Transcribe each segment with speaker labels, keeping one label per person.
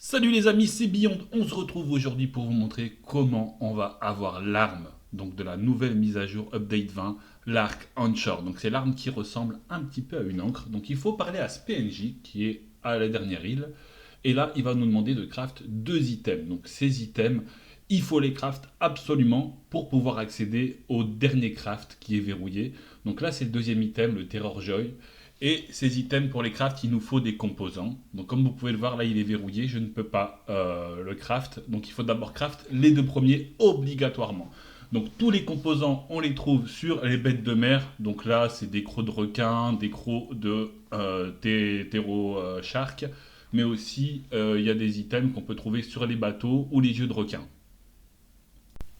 Speaker 1: Salut les amis, c'est Beyond. On se retrouve aujourd'hui pour vous montrer comment on va avoir l'arme donc de la nouvelle mise à jour Update 20, l'arc Onshore. Donc c'est l'arme qui ressemble un petit peu à une encre. Donc il faut parler à ce PNJ qui est à la dernière île. Et là, il va nous demander de craft deux items. Donc ces items, il faut les craft absolument pour pouvoir accéder au dernier craft qui est verrouillé. Donc là, c'est le deuxième item, le Terror Joy. Et ces items pour les craft, il nous faut des composants. Donc comme vous pouvez le voir, là il est verrouillé, je ne peux pas le craft. Donc il faut d'abord craft les deux premiers obligatoirement. Donc tous les composants, on les trouve sur les bêtes de mer. Donc là, c'est des crocs de requin, des crocs de terreau shark. Mais aussi, il y a des items qu'on peut trouver sur les bateaux ou les yeux de requin.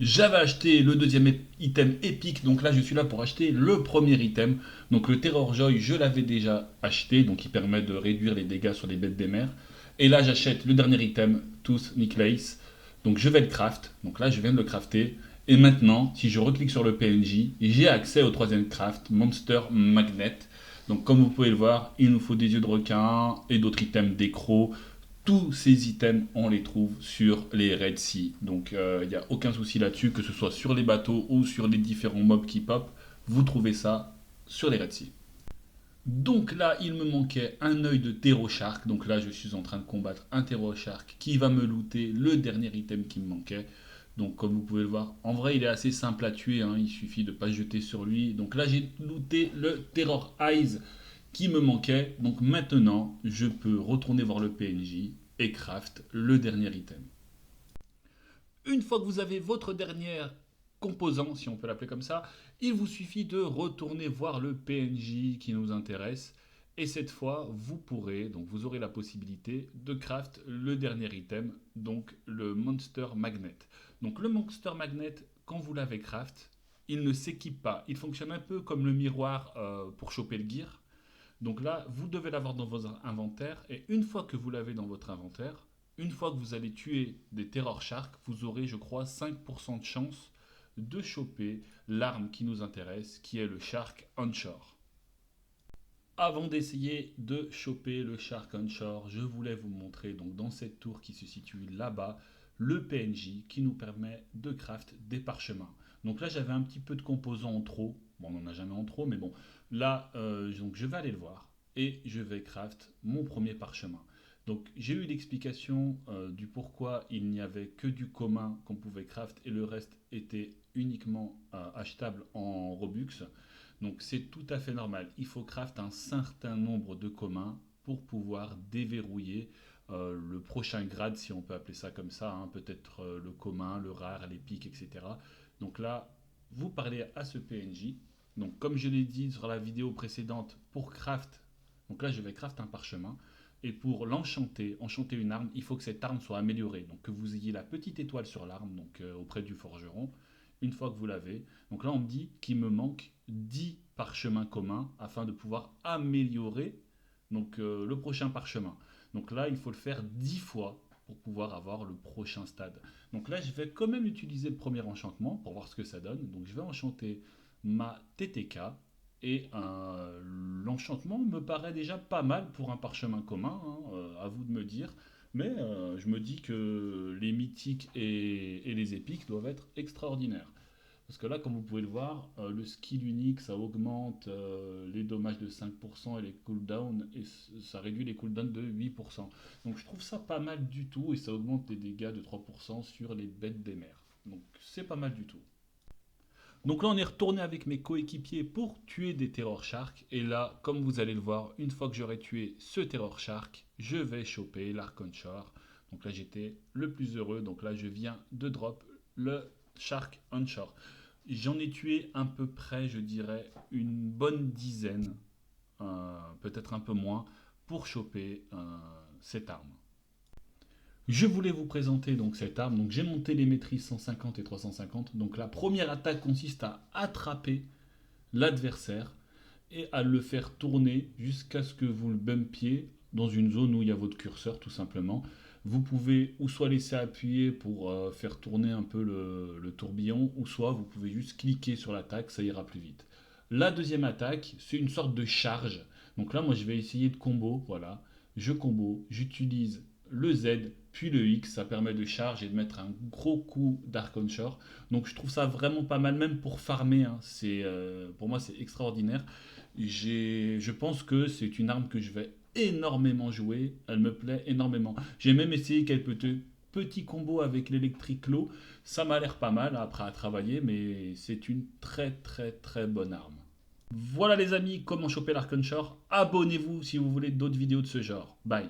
Speaker 1: J'avais acheté le deuxième item épique, donc là je suis là pour acheter le premier item. Donc le Terror Joy, je l'avais déjà acheté, donc il permet de réduire les dégâts sur les bêtes des mers. Et là j'achète le dernier item, Tooth Necklace. Donc je vais le craft, donc là je viens de le crafter. Et maintenant, si je reclique sur le PNJ, j'ai accès au troisième craft, Monster Magnet. Donc comme vous pouvez le voir, il nous faut des yeux de requin et d'autres items d'écro. Tous ces items, on les trouve sur les Red Sea. Donc il n'y a aucun souci là-dessus, que ce soit sur les bateaux ou sur les différents mobs qui pop, vous trouvez ça sur les Red Sea. Donc là, il me manquait un œil de Terro Shark. Donc là, je suis en train de combattre un Terro Shark qui va me looter le dernier item qui me manquait. Donc comme vous pouvez le voir, en vrai, il est assez simple à tuer, hein. Il suffit de ne pas se jeter sur lui. Donc là, j'ai looté le Terror Eyes qui me manquait. Donc maintenant, je peux retourner voir le PNJ et craft le dernier item. Une fois que vous avez votre dernier composant, si on peut l'appeler comme ça, il vous suffit de retourner voir le PNJ qui nous intéresse. Et cette fois, vous pourrez, donc vous aurez la possibilité de craft le dernier item, donc le Monster Magnet. Donc le Monster Magnet, quand vous l'avez craft, il ne s'équipe pas. Il fonctionne un peu comme le miroir pour choper le gear. Donc là, vous devez l'avoir dans votre inventaire. Et une fois que vous l'avez dans votre inventaire, une fois que vous allez tuer des Terror Sharks, vous aurez, je crois, 5% de chance de choper l'arme qui nous intéresse, qui est le Shark Onshore. Avant d'essayer de choper le Shark Onshore, je voulais vous montrer donc dans cette tour qui se situe là-bas le PNJ qui nous permet de craft des parchemins. Donc là j'avais un petit peu de composants en trop, bon on n'en a jamais en trop mais bon, là donc je vais aller le voir et je vais craft mon premier parchemin. Donc j'ai eu l'explication du pourquoi il n'y avait que du commun qu'on pouvait craft et le reste était uniquement achetable en Robux. Donc c'est tout à fait normal. Il faut craft un certain nombre de communs pour pouvoir déverrouiller le prochain grade, si on peut appeler ça comme ça, hein. Peut-être le commun, le rare, l'épique, etc. Donc là, vous parlez à ce PNJ. Donc comme je l'ai dit sur la vidéo précédente, pour craft, donc là je vais craft un parchemin. Et pour l'enchanter, enchanter une arme, il faut que cette arme soit améliorée. Donc que vous ayez la petite étoile sur l'arme, donc auprès du forgeron. Une fois que vous l'avez, donc là on me dit qu'il me manque 10 parchemins communs afin de pouvoir améliorer donc, le prochain parchemin. Donc là il faut le faire 10 fois pour pouvoir avoir le prochain stade. Donc là je vais quand même utiliser le premier enchantement pour voir ce que ça donne. Donc je vais enchanter ma TTK et l'enchantement me paraît déjà pas mal pour un parchemin commun, hein, à vous de me dire. Mais je me dis que les mythiques et les épiques doivent être extraordinaires. Parce que là, comme vous pouvez le voir, le skill unique, ça augmente les dommages de 5% et les cooldowns, et ça réduit les cooldowns de 8%. Donc je trouve ça pas mal du tout, et ça augmente les dégâts de 3% sur les bêtes des mers. Donc c'est pas mal du tout. Donc là, on est retourné avec mes coéquipiers pour tuer des Terror Sharks. Et là, comme vous allez le voir, une fois que j'aurai tué ce Terror Shark, je vais choper l'Archon Shore. Donc là, j'étais le plus heureux. Donc là, je viens de drop le Shark Onshore. J'en ai tué à peu près, je dirais, une bonne dizaine, peut-être un peu moins, pour choper cette arme. Je voulais vous présenter donc cette arme. Donc j'ai monté les maîtrises 150 et 350. Donc la première attaque consiste à attraper l'adversaire et à le faire tourner jusqu'à ce que vous le bumpiez dans une zone où il y a votre curseur tout simplement. Vous pouvez ou soit laisser appuyer pour faire tourner un peu le tourbillon, ou soit vous pouvez juste cliquer sur l'attaque, ça ira plus vite. La deuxième attaque, c'est une sorte de charge. Donc là, moi, je vais essayer de combo. Voilà, je combo, j'utilise le Z puis le X, ça permet de charge et de mettre un gros coup d'Arc Anchor. Donc je trouve ça vraiment pas mal, même pour farmer, hein. Pour moi, c'est extraordinaire. Je pense que c'est une arme que je vais énormément jouer. Elle me plaît énormément. J'ai même essayé quelques petits combos avec l'électrique low. Ça m'a l'air pas mal après à travailler, mais c'est une très très très bonne arme. Voilà les amis, comment choper l'Arc Anchor. Abonnez-vous si vous voulez d'autres vidéos de ce genre. Bye.